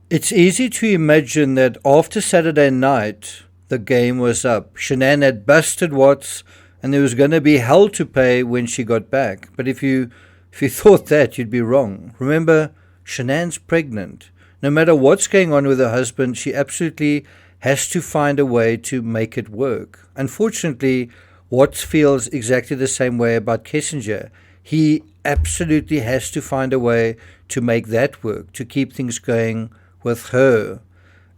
It's easy to imagine that after Saturday night, the game was up. Shanann had busted Watts, and there was going to be hell to pay when she got back. But if you thought that, you'd be wrong. Remember, Shanann's pregnant. No matter what's going on with her husband, she absolutely has to find a way to make it work. Unfortunately, Watts feels exactly the same way about Kessinger. He absolutely has to find a way to make that work, to keep things going with her.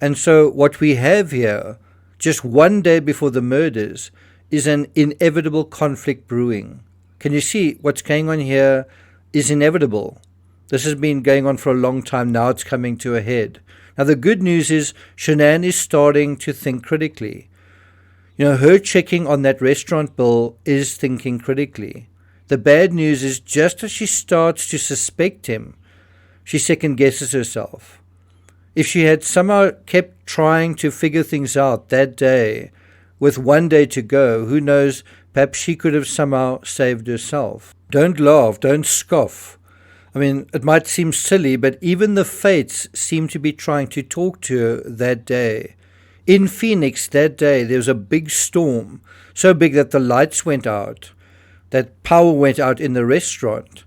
And so what we have here, just one day before the murders, is an inevitable conflict brewing. Can you see what's going on here is inevitable? This has been going on for a long time. Now it's coming to a head. Now the good news is Shanann is starting to think critically. Her checking on that restaurant bill is thinking critically. The bad news is just as she starts to suspect him, she second guesses herself. If she had somehow kept trying to figure things out that day, with one day to go, who knows, perhaps she could have somehow saved herself. Don't laugh, don't scoff. I mean, it might seem silly, but even the fates seem to be trying to talk to her that day. In Phoenix that day, there was a big storm, so big that the lights went out, that power went out in the restaurant.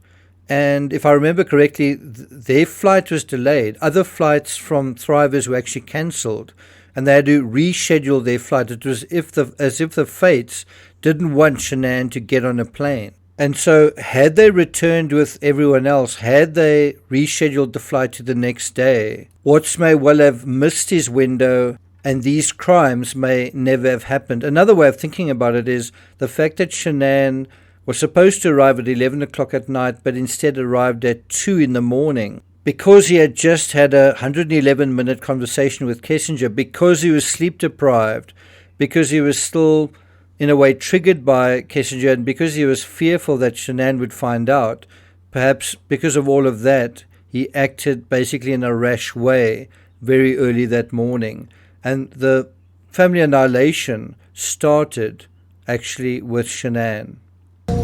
And if I remember correctly, their flight was delayed. Other flights from Thrivers were actually cancelled, and they had to reschedule their flight. It was as if the fates didn't want Shanann to get on a plane. And so had they returned with everyone else, had they rescheduled the flight to the next day, Watts may well have missed his window, and these crimes may never have happened. Another way of thinking about it is the fact that Shanann was supposed to arrive at 11 o'clock at night, but instead arrived at 2 in the morning. Because he had just had a 111-minute conversation with Kessinger, because he was sleep deprived, because he was still, in a way, triggered by Kessinger, and because he was fearful that Shanann would find out, perhaps because of all of that, he acted basically in a rash way very early that morning. And the family annihilation started actually with Shanann.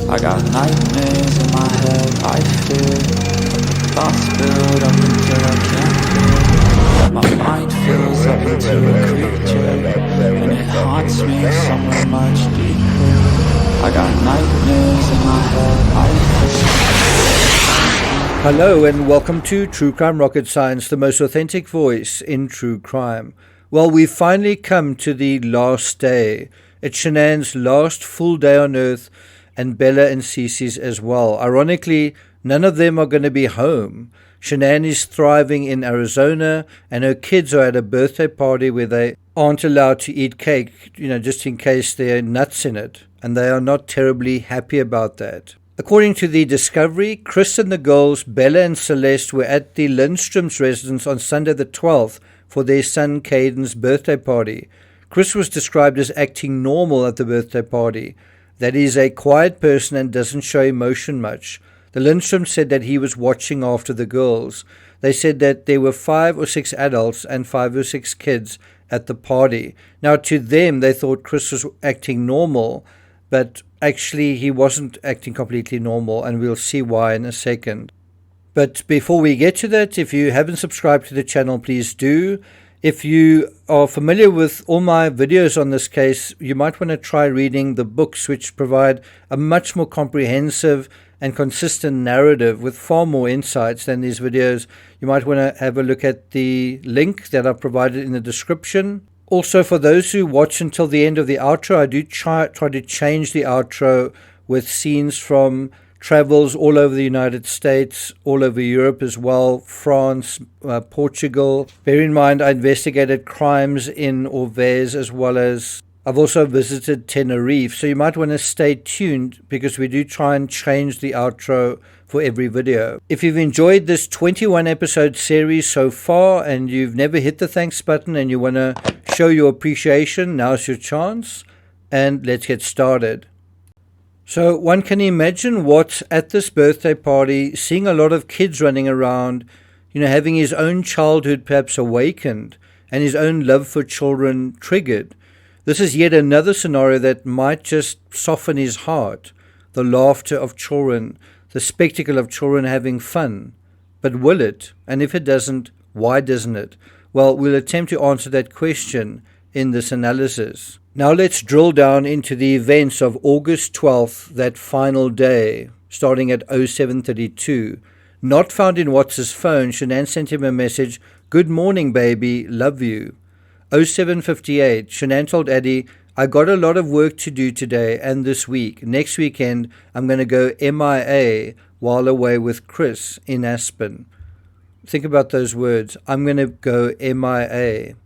I got nightmares in my head, I fear thoughts build up until I can't feel. My mind fills up into a creature, and it haunts me somewhere much deeper. I got nightmares in my head, I fear. Hello and welcome to True Crime Rocket Science, the most authentic voice in true crime. Well, we've finally come to the last day. It's Shanann's last full day on Earth, and Bella and Cece's as well. Ironically, none of them are going to be home. Shanann is thriving in Arizona, and her kids are at a birthday party where they aren't allowed to eat cake, just in case there are nuts in it. And they are not terribly happy about that. According to the Discovery, Chris and the girls, Bella and Celeste, were at the Lindstrom's residence on Sunday the 12th for their son Caden's birthday party. Chris was described as acting normal at the birthday party. That he's a quiet person and doesn't show emotion much. The Lindstrom said that he was watching after the girls. They said that there were 5 or 6 adults and 5 or 6 kids at the party. Now, to them, they thought Chris was acting normal, but actually he wasn't acting completely normal, and we'll see why in a second. But before we get to that, if you haven't subscribed to the channel, please do. If you are familiar with all my videos on this case, you might want to try reading the books, which provide a much more comprehensive and consistent narrative with far more insights than these videos. You might want to have a look at the link that I've provided in the description. Also, for those who watch until the end of the outro, I do try to change the outro with scenes from travels all over the United States, all over Europe as well, France, Portugal. Bear in mind, I investigated crimes in Orvez as well as I've also visited Tenerife. So you might want to stay tuned because we do try and change the outro for every video. If you've enjoyed this 21 episode series so far and you've never hit the thanks button and you want to show your appreciation, now's your chance. And let's get started. So one can imagine Watts at this birthday party, seeing a lot of kids running around, having his own childhood perhaps awakened and his own love for children triggered. This is yet another scenario that might just soften his heart, the laughter of children, the spectacle of children having fun. But will it? And if it doesn't, Why doesn't it? Well, we'll attempt to answer that question in this analysis. Now let's drill down into the events of August 12th, that final day, starting at 07:32. Not found in Watts' phone, Shanann sent him a message, "Good morning, baby, love you." 07:58, Shanann told Addy, "I got a lot of work to do today and this week. Next weekend, I'm going to go MIA while away with Chris in Aspen." Think about those words. I'm going to go MIA.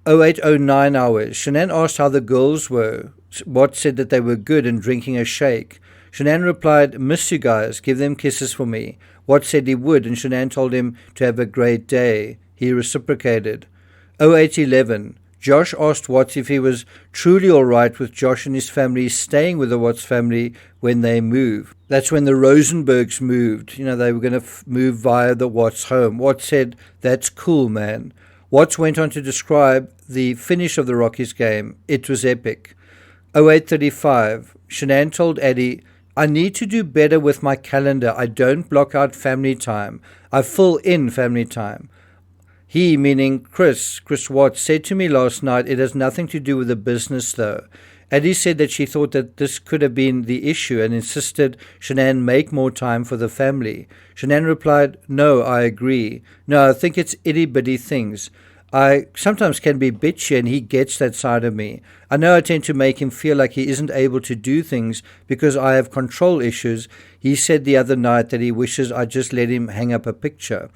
08:09 hours. Shanann asked how the girls were. Watts said that they were good and drinking a shake. Shanann replied, "Miss you guys, give them kisses for me." Watts said he would, and Shanann told him to have a great day. He reciprocated. 08:11. Josh asked Watts if he was truly all right with Josh and his family staying with the Watts family when they move. That's when the Rosenbergs moved. They were going to move via the Watts home. Watts said, "That's cool, man." Watts went on to describe the finish of the Rockies game. It was epic. 08:35. Shanann told Addy, "I need to do better with my calendar. I don't block out family time. I fill in family time." He, meaning Chris Watts, said to me last night, "It has nothing to do with the business though." Addy said that she thought that this could have been the issue and insisted Shanann make more time for the family. Shanann replied, "No, I agree. No, I think it's itty-bitty things. I sometimes can be bitchy and he gets that side of me. I know I tend to make him feel like he isn't able to do things because I have control issues. He said the other night that he wishes I just let him hang up a picture."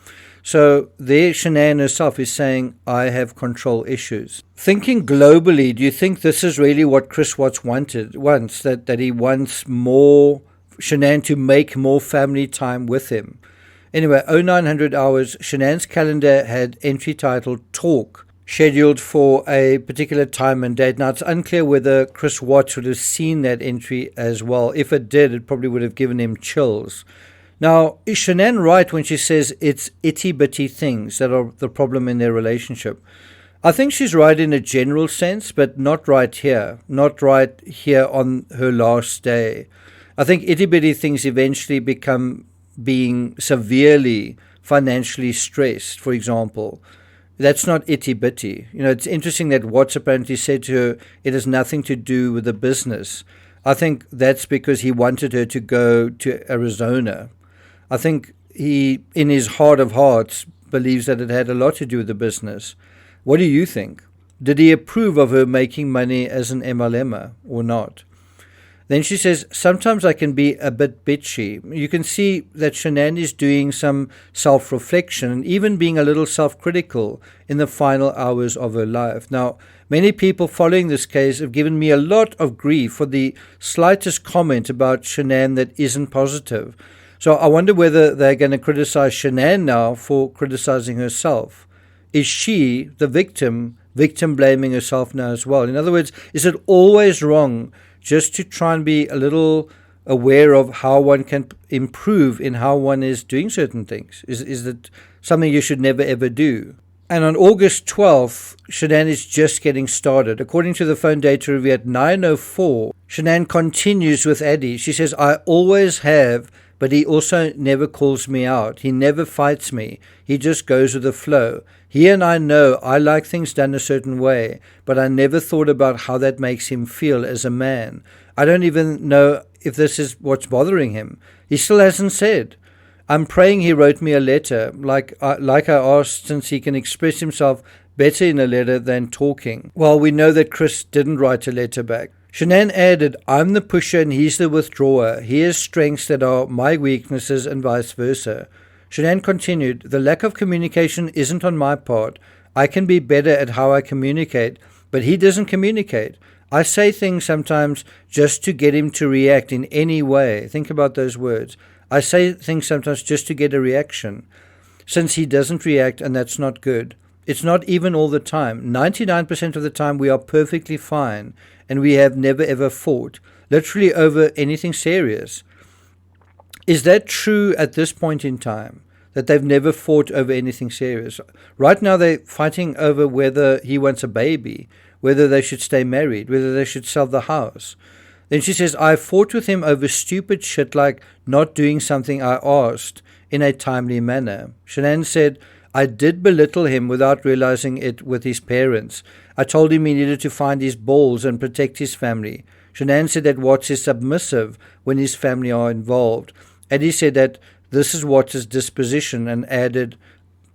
So there Shanann herself is saying, "I have control issues." Thinking globally, do you think this is really what Chris Watts wants, that he wants more Shanann to make more family time with him? Anyway, 0900 hours, Shanann's calendar had entry titled Talk, scheduled for a particular time and date. Now, it's unclear whether Chris Watts would have seen that entry as well. If it did, it probably would have given him chills. Now, is Shanann right when she says it's itty-bitty things that are the problem in their relationship? I think she's right in a general sense, but not right here. Not right here on her last day. I think itty-bitty things eventually become being severely financially stressed, for example. That's not itty-bitty. It's interesting that Watts apparently said to her, it has nothing to do with the business. I think that's because he wanted her to go to Arizona. I think he, in his heart of hearts, believes that it had a lot to do with the business. What do you think? Did he approve of her making money as an MLMer or not? Then she says, "Sometimes I can be a bit bitchy." You can see that Shanann is doing some self-reflection and even being a little self-critical in the final hours of her life. Now, many people following this case have given me a lot of grief for the slightest comment about Shanann that isn't positive. So I wonder whether they're going to criticize Shanann now for criticizing herself. Is she, the victim blaming herself now as well? In other words, is it always wrong just to try and be a little aware of how one can improve in how one is doing certain things? Is it something you should never ever do? And on August 12th, Shanann is just getting started. According to the phone data review at 9:04, Shanann continues with Addy. She says, "I always have, but he also never calls me out. He never fights me. He just goes with the flow. He and I know I like things done a certain way, but I never thought about how that makes him feel as a man. I don't even know if this is what's bothering him. He still hasn't said. I'm praying he wrote me a letter, like I asked, since he can express himself better in a letter than talking." Well, we know that Chris didn't write a letter back. Shanann added, "I'm the pusher and he's the withdrawer. He has strengths that are my weaknesses and vice versa." Shanann continued, "The lack of communication isn't on my part. I can be better at how I communicate, but he doesn't communicate. I say things sometimes just to get him to react in any way." Think about those words. I say things sometimes just to get a reaction. Since he doesn't react, and that's not good. It's not even all the time. 99% of the time we are perfectly fine, and we have never ever fought, literally over anything serious. Is that true at this point in time, that they've never fought over anything serious? Right now they're fighting over whether he wants a baby, whether they should stay married, whether they should sell the house. Then she says, "I fought with him over stupid shit like not doing something I asked in a timely manner." Shanann said, I did belittle him without realizing it with his parents. I told him he needed to find his balls and protect his family. Shanann said that Watts is submissive when his family are involved. Addy said that this is Watts' disposition and added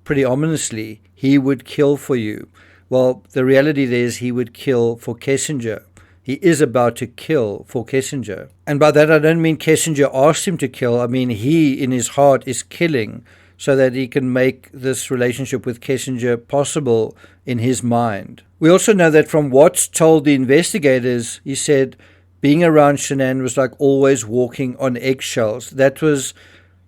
pretty ominously, he would kill for you. Well, the reality there is he would kill for Kessinger. He is about to kill for Kessinger. And by that I don't mean Kessinger asked him to kill. I mean he, in his heart, is killing so that he can make this relationship with Kessinger possible in his mind. We also know that from Watts told the investigators, he said being around Shanann was like always walking on eggshells. That was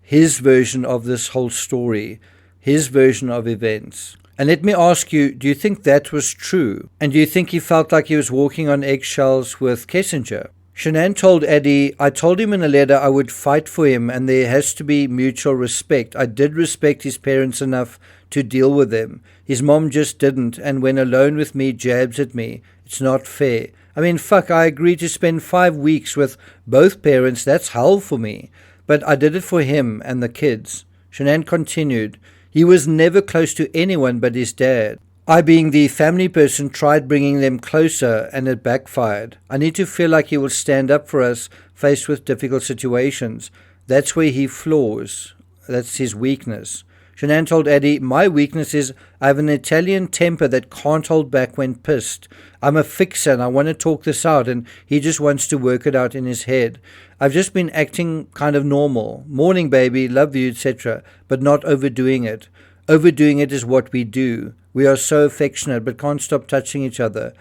his version of this whole story, his version of events. And let me ask you, do you think that was true? And do you think he felt like he was walking on eggshells with Kessinger? Shanann told Addy, I told him in a letter I would fight for him and there has to be mutual respect. I did respect his parents enough to deal with them. His mom just didn't, and when alone with me jabs at me. It's not fair. I mean, fuck, I agreed to spend 5 weeks with both parents. That's hell for me. But I did it for him and the kids. Shanann continued, he was never close to anyone but his dad. I, being the family person, tried bringing them closer and it backfired. I need to feel like he will stand up for us faced with difficult situations. That's where he flaws. That's his weakness. Shanann told Addy, my weakness is I have an Italian temper that can't hold back when pissed. I'm a fixer and I want to talk this out and he just wants to work it out in his head. I've just been acting kind of normal. Morning, baby, love you, etc., but not overdoing it. Overdoing it is what we do. We are so affectionate but can't stop touching each other.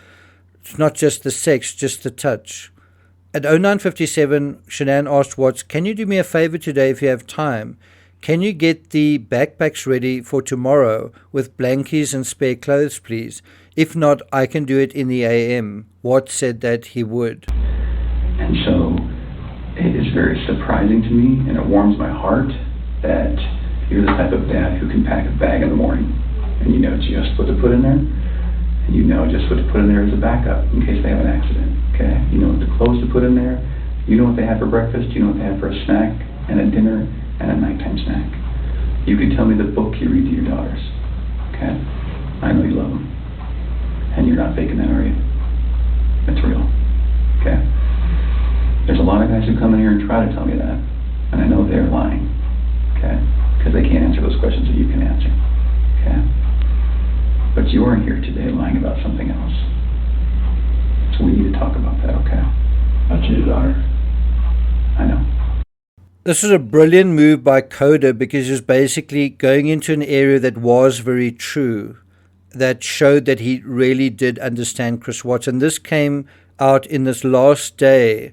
It's not just the sex, just the touch. At 09:57, Shanann asked Watts, can you do me a favor today if you have time? Can you get the backpacks ready for tomorrow with blankies and spare clothes, please? If not, I can do it in the AM. Watts said that he would. And so it is very surprising to me, and it warms my heart that you're the type of dad who can pack a bag in the morning, and you know just what to put in there, and you know just what to put in there as a backup in case they have an accident, okay? You know what the clothes to put in there, you know what they have for breakfast, you know what they have for a snack, and a dinner, and a nighttime snack. You can tell me the book you read to your daughters, okay? I know you love them, and you're not faking that, are you? It's real, okay? There's a lot of guys who come in here and try to tell me that, and I know they're lying, okay? Because they can't answer those questions that you can answer, okay? But you are here today lying about something else. So we need to talk about that, okay? About your daughter. I know. This was a brilliant move by Coda because he was basically going into an area that was very true, that showed that he really did understand Chris Watts. And this came out in this last day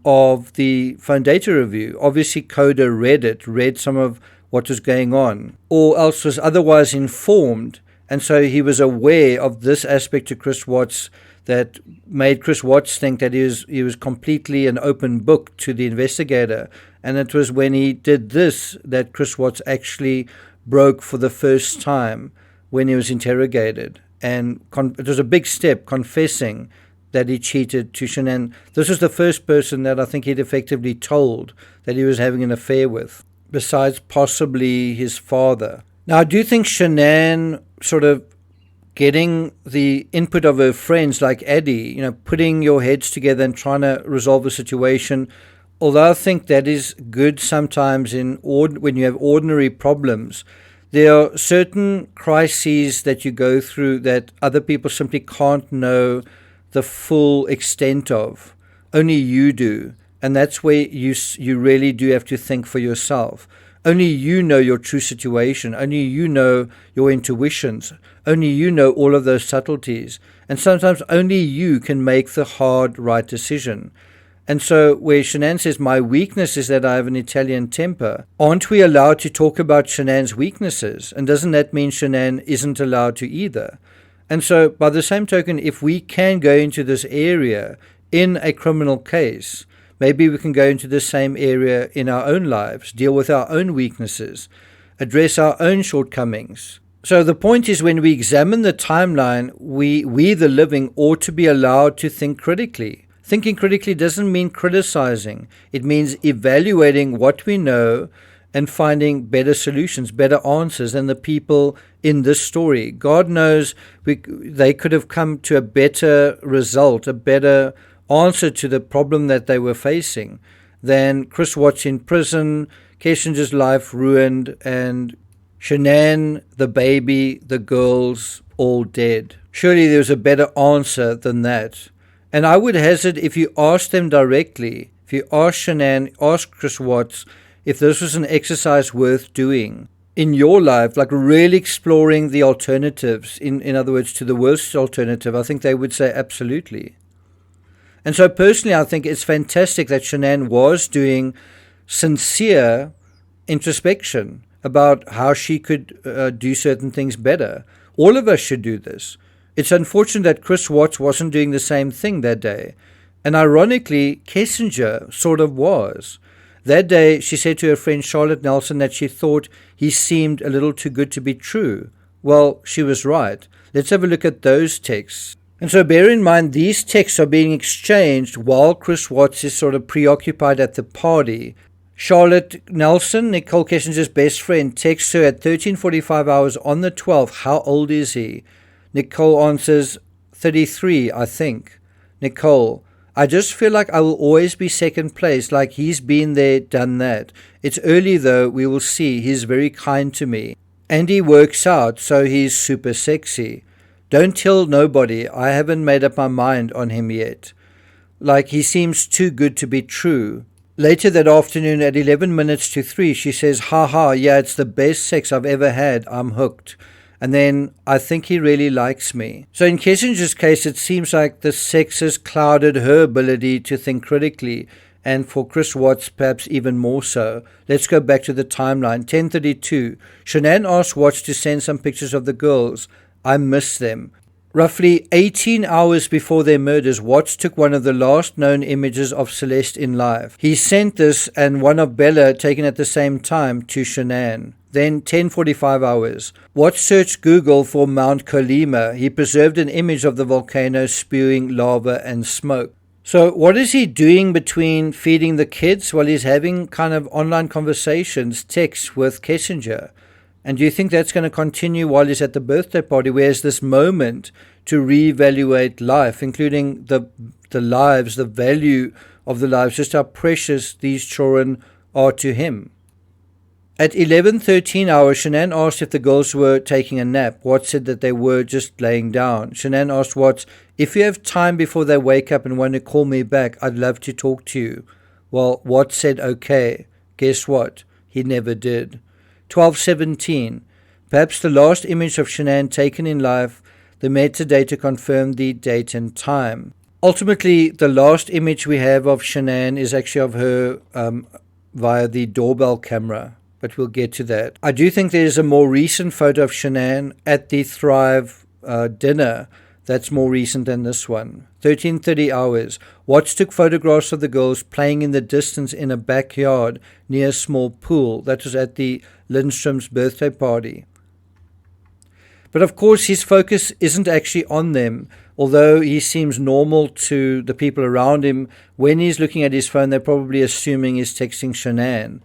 of the phone data review. Obviously, Coda read some of what was going on, or else was otherwise informed. And so he was aware of this aspect to Chris Watts that made Chris Watts think that he was completely an open book to the investigator. And it was when he did this that Chris Watts actually broke for the first time when he was interrogated. And it was a big step, confessing that he cheated to Shanann. This was the first person that I think he'd effectively told that he was having an affair with, besides possibly his father. Now, I do think Shanann sort of getting the input of her friends like Addy, putting your heads together and trying to resolve a situation, although I think that is good sometimes when you have ordinary problems, there are certain crises that you go through that other people simply can't know the full extent of. Only you do. And that's where you really do have to think for yourself. Only you know your true situation. Only you know your intuitions. Only you know all of those subtleties. And sometimes only you can make the hard, right decision. And so where Shanann says, my weakness is that I have an Italian temper, aren't we allowed to talk about Shanann's weaknesses? And doesn't that mean Shanann isn't allowed to either? And so by the same token, if we can go into this area in a criminal case, maybe we can go into the same area in our own lives, deal with our own weaknesses, address our own shortcomings. So the point is, when we examine the timeline, we the living ought to be allowed to think critically. Thinking critically doesn't mean criticizing. It means evaluating what we know and finding better solutions, better answers than the people in this story. God knows they could have come to a better result, a better answer to the problem that they were facing than Chris Watts in prison, Kessinger's life ruined, and Shanann, the baby, the girls, all dead. Surely there's a better answer than that. And I would hazard, if you ask them directly, if you ask Shanann, ask Chris Watts, if this was an exercise worth doing in your life, like really exploring the alternatives, in other words, to the worst alternative, I think they would say absolutely. And so personally, I think it's fantastic that Shanann was doing sincere introspection about how she could do certain things better. All of us should do this. It's unfortunate that Chris Watts wasn't doing the same thing that day. And ironically, Kessinger sort of was. That day, she said to her friend Charlotte Nelson that she thought he seemed a little too good to be true. Well, she was right. Let's have a look at those texts. And so bear in mind, these texts are being exchanged while Chris Watts is sort of preoccupied at the party. Charlotte Nelson, Nicole Kessinger's best friend, texts her at 13:45 hours on the 12th. How old is he? Nicole answers, 33, I think. Nicole, I just feel like I will always be second place, like he's been there, done that. It's early though, we will see. He's very kind to me. And he works out, so he's super sexy. Don't tell nobody, I haven't made up my mind on him yet. Like he seems too good to be true. Later that afternoon at 11 minutes to 3, she says, haha, yeah, it's the best sex I've ever had, I'm hooked. And then, I think he really likes me. So in Kessinger's case, it seems like the sex has clouded her ability to think critically, and for Chris Watts, perhaps even more so. Let's go back to the timeline. 10:32. Shanann asked Watts to send some pictures of the girls. I miss them. Roughly 18 hours before their murders, Watts took one of the last known images of Celeste in life. He sent this and one of Bella, taken at the same time, to Shanann. Then 10:45 hours. Watts searched Google for Mount Colima. He preserved an image of the volcano spewing lava and smoke. So what is he doing between feeding the kids while he's having kind of online conversations, texts with Kessinger? And do you think that's going to continue while he's at the birthday party, where there's this moment to reevaluate life, including the lives, the value of the lives, just how precious these children are to him? At 11:13 hours, Shanann asked if the girls were taking a nap. Watts said that they were just laying down. Shanann asked Watts, if you have time before they wake up and want to call me back, I'd love to talk to you. Well, Watts said okay. Guess what? He never did. 12:17. Perhaps the last image of Shanann taken in life, the metadata confirmed the date and time. Ultimately, the last image we have of Shanann is actually of her via the doorbell camera. But we'll get to that. I do think there's a more recent photo of Shanann at the Thrive dinner that's more recent than this one. 13:30 hours. Watts took photographs of the girls playing in the distance in a backyard near a small pool. That was at the Lindstrom's birthday party. But of course his focus isn't actually on them. Although he seems normal to the people around him, when he's looking at his phone, they're probably assuming he's texting Shanann.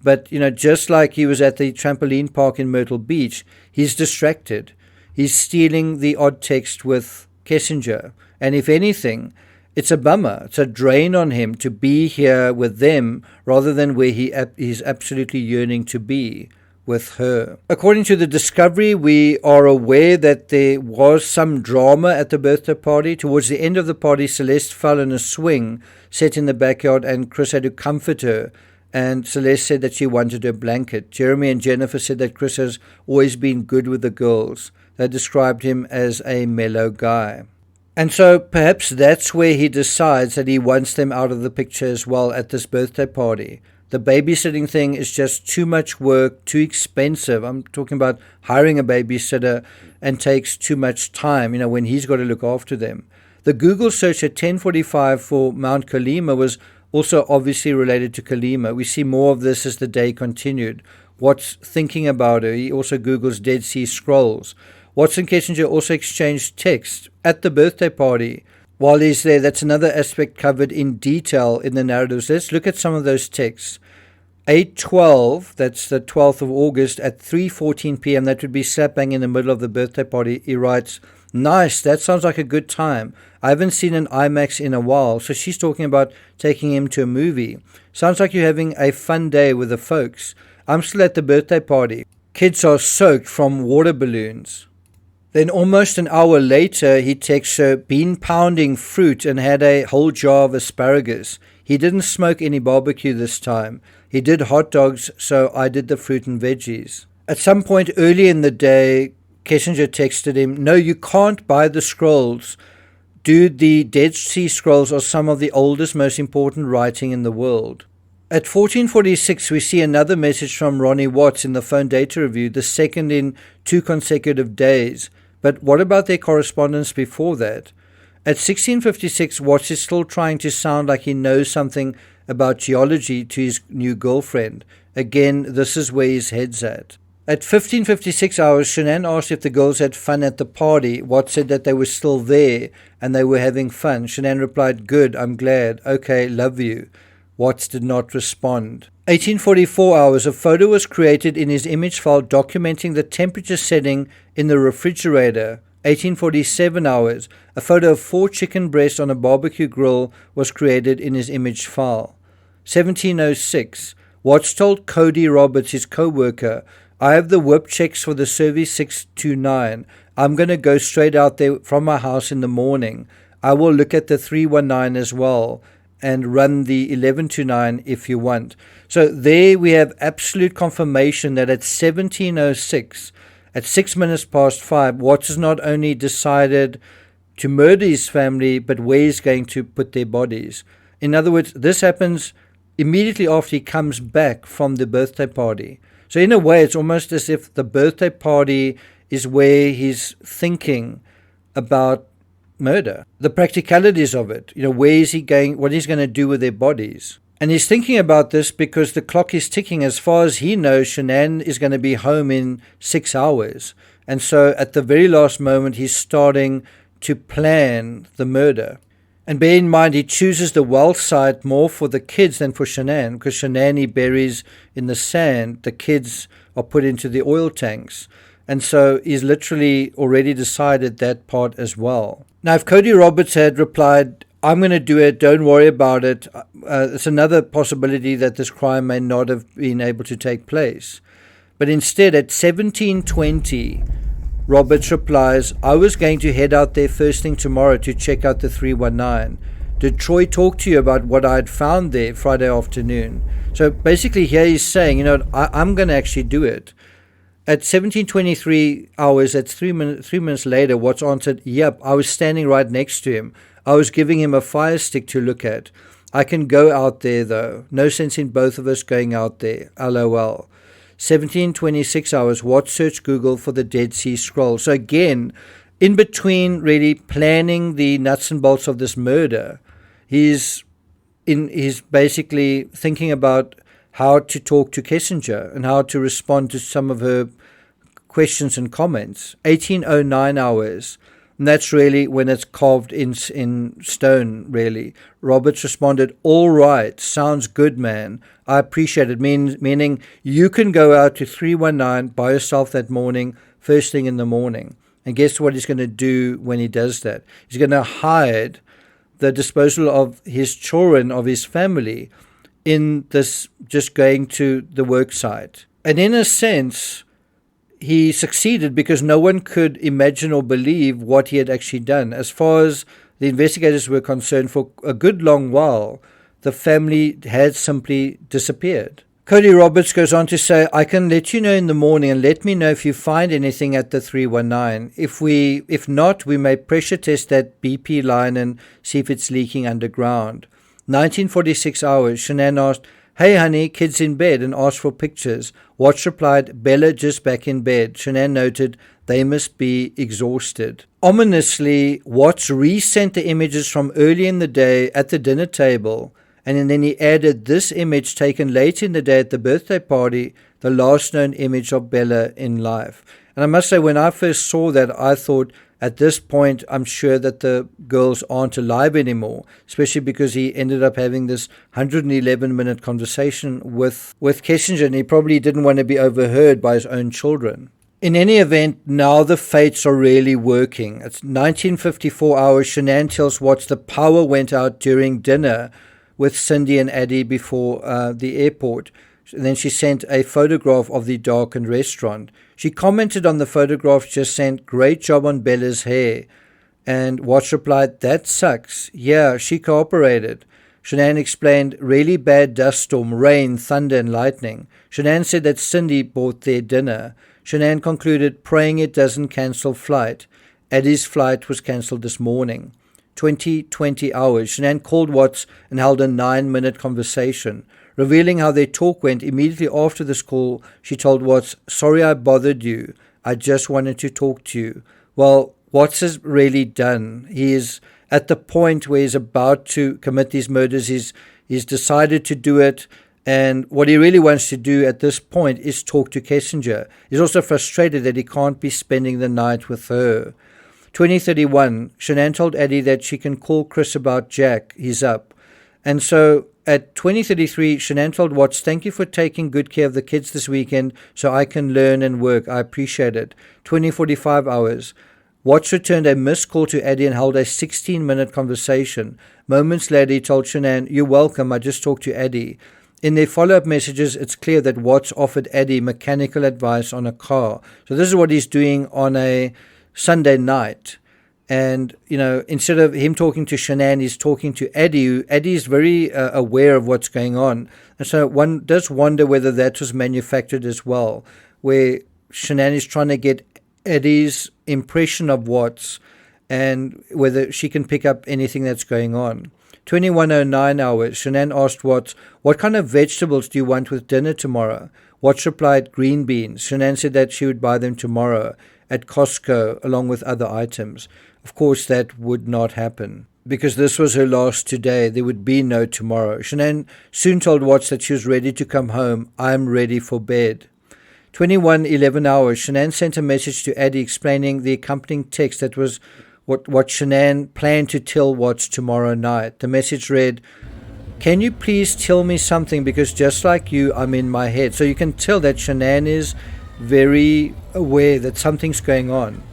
But, just like he was at the trampoline park in Myrtle Beach, he's distracted. He's stealing the odd text with Kessinger. And if anything, it's a bummer. It's a drain on him to be here with them rather than where he's absolutely yearning to be, with her. According to the Discovery, we are aware that there was some drama at the birthday party. Towards the end of the party, Celeste fell in a swing set in the backyard and Chris had to comfort her. And Celeste said that she wanted her blanket. Jeremy and Jennifer said that Chris has always been good with the girls. They described him as a mellow guy. And so perhaps that's where he decides that he wants them out of the picture as well at this birthday party. The babysitting thing is just too much work, too expensive. I'm talking about hiring a babysitter and takes too much time, when he's got to look after them. The Google search at 10:45 for Mount Colima was also obviously related to Colima. We see more of this as the day continued. Watts thinking about her. He also Googles Dead Sea Scrolls. Watts and Kessinger also exchanged text at the birthday party. While he's there, that's another aspect covered in detail in the narratives. Let's look at some of those texts. 8:12, that's the 12th of August, at 3:14 p.m., that would be slap bang in the middle of the birthday party, he writes, "Nice, that sounds like a good time. I haven't seen an IMAX in a while." So she's talking about taking him to a movie. "Sounds like you're having a fun day with the folks. I'm still at the birthday party. Kids are soaked from water balloons." Then almost an hour later, he texts her, "Been pounding fruit and had a whole jar of asparagus. He didn't smoke any barbecue this time. He did hot dogs, so I did the fruit and veggies." At some point early in the day, Kessinger texted him, "No, you can't buy the scrolls. Dude, the Dead Sea Scrolls are some of the oldest, most important writing in the world." At 14:46, we see another message from Ronnie Watts in the phone data review, the second in 2 consecutive days. But what about their correspondence before that? At 16:56, Watts is still trying to sound like he knows something about geology to his new girlfriend. Again, this is where his head's at. At 15:56 hours, Shanann asked if the girls had fun at the party. Watts said that they were still there and they were having fun. Shanann replied, "Good, I'm glad. Okay, love you." Watts did not respond. 18:44 hours, a photo was created in his image file documenting the temperature setting in the refrigerator. 18:47 hours, a photo of 4 chicken breasts on a barbecue grill was created in his image file. 17:06, Watts told Cody Roberts, his co-worker, "I have the whip checks for the Service 629. I'm going to go straight out there from my house in the morning. I will look at the 319 as well and run the 1129 if you want." So there we have absolute confirmation that at 17:06, at 6 minutes past 5, Watts has not only decided to murder his family, but where he's going to put their bodies. In other words, this happens immediately after he comes back from the birthday party. So in a way, it's almost as if the birthday party is where he's thinking about murder, the practicalities of it. Where is he going, what he's going to do with their bodies. And he's thinking about this because the clock is ticking. As far as he knows, Shanann is going to be home in 6 hours. And so at the very last moment, he's starting to plan the murder. And bear in mind, he chooses the well site more for the kids than for Shanann, because Shanann he buries in the sand. The kids are put into the oil tanks. And so he's literally already decided that part as well. Now, if Cody Roberts had replied, "I'm going to do it, don't worry about it," it's another possibility that this crime may not have been able to take place. But instead, at 17:20, Roberts replies, "I was going to head out there first thing tomorrow to check out the 319. Did Troy talk to you about what I had found there Friday afternoon?" So basically here he's saying, I'm going to actually do it. At 17:23 hours, that's 3 minutes later, Watts answered, "Yep, I was standing right next to him. I was giving him a fire stick to look at. I can go out there though. No sense in both of us going out there. LOL." 17:26 hours, Watts searched Google for the Dead Sea Scrolls. So again, in between really planning the nuts and bolts of this murder, he's basically thinking about how to talk to Kessinger and how to respond to some of her questions and comments. 18:09 hours, and that's really when it's carved in stone, really. Roberts responded, "All right, sounds good, man. I appreciate it." Meaning you can go out to 319 by yourself that morning, first thing in the morning. And guess what he's going to do when he does that? He's going to hide the disposal of his children, of his family, in this just going to the work site. And in a sense, he succeeded because no one could imagine or believe what he had actually done. As far as the investigators were concerned, for a good long while, the family had simply disappeared. Cody Roberts goes on to say, "I can let you know in the morning and let me know if you find anything at the 319. If not, we may pressure test that BP line and see if it's leaking underground." 19:46 hours, Shanann asked, "Hey honey, kids in bed," and asked for pictures. Watts replied, "Bella just back in bed." Shanann noted, "They must be exhausted." Ominously, Watts resent the images from early in the day at the dinner table, and then he added this image taken late in the day at the birthday party, the last known image of Bella in life. And I must say, when I first saw that, I thought, At this point, I'm sure that the girls aren't alive anymore, especially because he ended up having this 111-minute conversation with Kessinger, and he probably didn't want to be overheard by his own children. In any event, now the fates are really working. It's 1954 hours. Shanann tells Watts the power went out during dinner with Cindy and Addy before the airport. And then she sent a photograph of the darkened restaurant. She commented on the photograph, just sent, "Great job on Bella's hair." And Watts replied, "That sucks." Yeah, she cooperated. Shanann explained, "Really bad dust storm, rain, thunder and lightning." Shanann said that Cindy bought their dinner. Shanann concluded, "Praying it doesn't cancel flight." Addy's flight was cancelled this morning. 20 hours. Shanann called Watts and held a 9-minute conversation. Revealing how their talk went, immediately after this call, she told Watts, "Sorry I bothered you. I just wanted to talk to you." Well, Watts is really done. He is at the point where he's about to commit these murders. He's decided to do it. And what he really wants to do at this point is talk to Kessinger. He's also frustrated that he can't be spending the night with her. 20:31, Shanann told Addy that she can call Chris about Jack. He's up. And so at 20:33, Shanann told Watts, "Thank you for taking good care of the kids this weekend so I can learn and work. I appreciate it." 20:45 hours. Watts returned a missed call to Addy and held a 16-minute conversation. Moments later, he told Shanann, "You're welcome. I just talked to Addy." In their follow-up messages, it's clear that Watts offered Addy mechanical advice on a car. So this is what he's doing on a Sunday night. And, instead of him talking to Shanann, he's talking to Addy. Addy is very aware of what's going on. And so one does wonder whether that was manufactured as well, where Shanann is trying to get Addy's impression of Watts and whether she can pick up anything that's going on. 21:09 hours. Shanann asked Watts, "What kind of vegetables do you want with dinner tomorrow?" Watts replied, "Green beans." Shanann said that she would buy them tomorrow at Costco along with other items. Of course, that would not happen because this was her last today. There would be no tomorrow. Shanann soon told Watts that she was ready to come home. "I'm ready for bed." 21:11 hours. Shanann sent a message to Addy explaining the accompanying text that was what Shanann planned to tell Watts tomorrow night. The message read, "Can you please tell me something, because just like you, I'm in my head." So you can tell that Shanann is very aware that something's going on.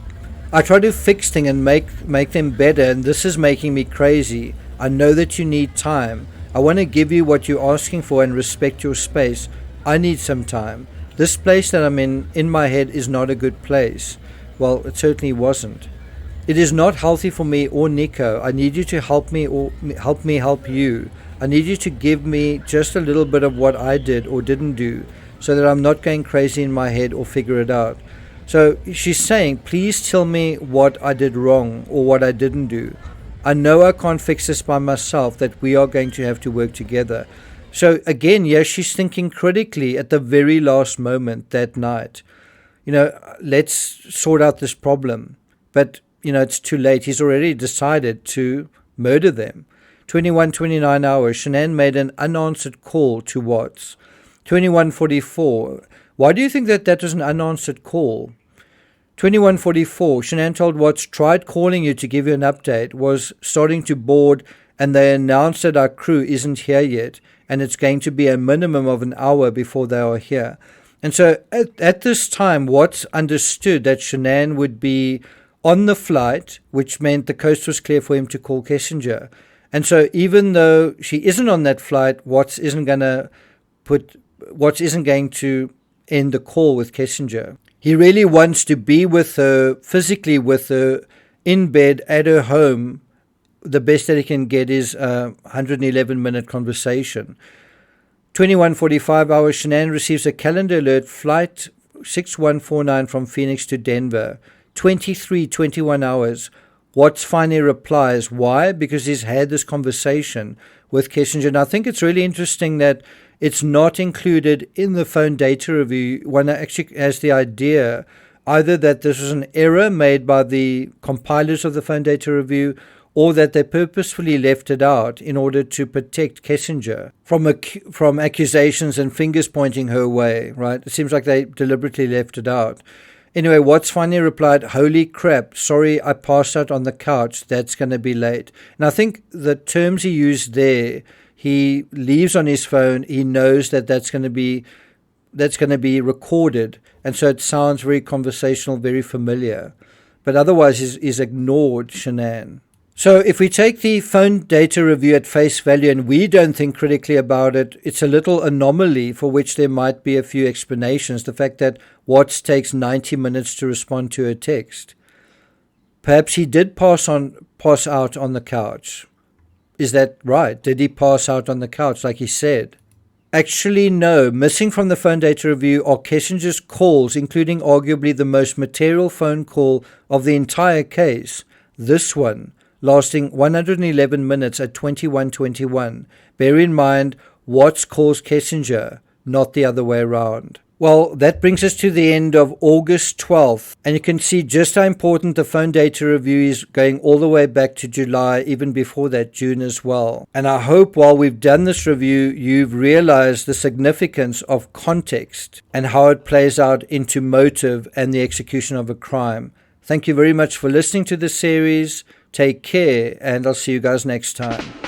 "I try to fix things and make them better, and this is making me crazy. I know that you need time. I want to give you what you're asking for and respect your space. I need some time. This place that I'm in my head, is not a good place." Well, it certainly wasn't. "It is not healthy for me or Nico. I need you to help me or help me help you. I need you to give me just a little bit of what I did or didn't do so that I'm not going crazy in my head or figure it out." So she's saying, please tell me what I did wrong or what I didn't do. I know I can't fix this by myself, that we are going to have to work together. So again, yes, she's thinking critically at the very last moment that night. Let's sort out this problem. But, it's too late. He's already decided to murder them. 21:29 hours. Shanann made an unanswered call to Watts. 21:44. Why do you think that was an unanswered call? 21:44. Shanann told Watts, "Tried calling you to give you an update, was starting to board, and they announced that our crew isn't here yet, and it's going to be a minimum of an hour before they are here." And so at this time, Watts understood that Shanann would be on the flight, which meant the coast was clear for him to call Kessinger. And so even though she isn't on that flight, Watts isn't going to end the call with Kessinger. He really wants to be with her, physically with her, in bed at her home. The best that he can get is a 111-minute conversation. 21:45 hours. Shanann receives a calendar alert, flight 6149 from Phoenix to Denver. 23:21 hours. Watts finally replies. Why? Because he's had this conversation with Kessinger. And I think it's really interesting that it's not included in the phone data review. One actually has the idea either that this was an error made by the compilers of the phone data review, or that they purposefully left it out in order to protect Kessinger from accusations and fingers pointing her way, right? It seems like they deliberately left it out. Anyway, Watts finally replied, "Holy crap, sorry, I passed out on the couch. That's going to be late." And I think the terms he used there, he leaves on his phone. He knows that that's going to be recorded. And so it sounds very conversational, very familiar. But otherwise, he's ignored Shanann. So if we take the phone data review at face value and we don't think critically about it, it's a little anomaly for which there might be a few explanations. The fact that Watts takes 90 minutes to respond to a text. Perhaps he did pass out on the couch. Is that right? Did he pass out on the couch like he said? Actually, no. Missing from the phone data review are Kessinger's calls, including arguably the most material phone call of the entire case. This one, lasting 111 minutes at 21:21. Bear in mind, Watts calls Kessinger, not the other way around. Well, that brings us to the end of August 12th, and you can see just how important the phone data review is, going all the way back to July, even before that, June as well. And I hope while we've done this review, you've realized the significance of context and how it plays out into motive and the execution of a crime. Thank you very much for listening to this series. Take care, and I'll see you guys next time.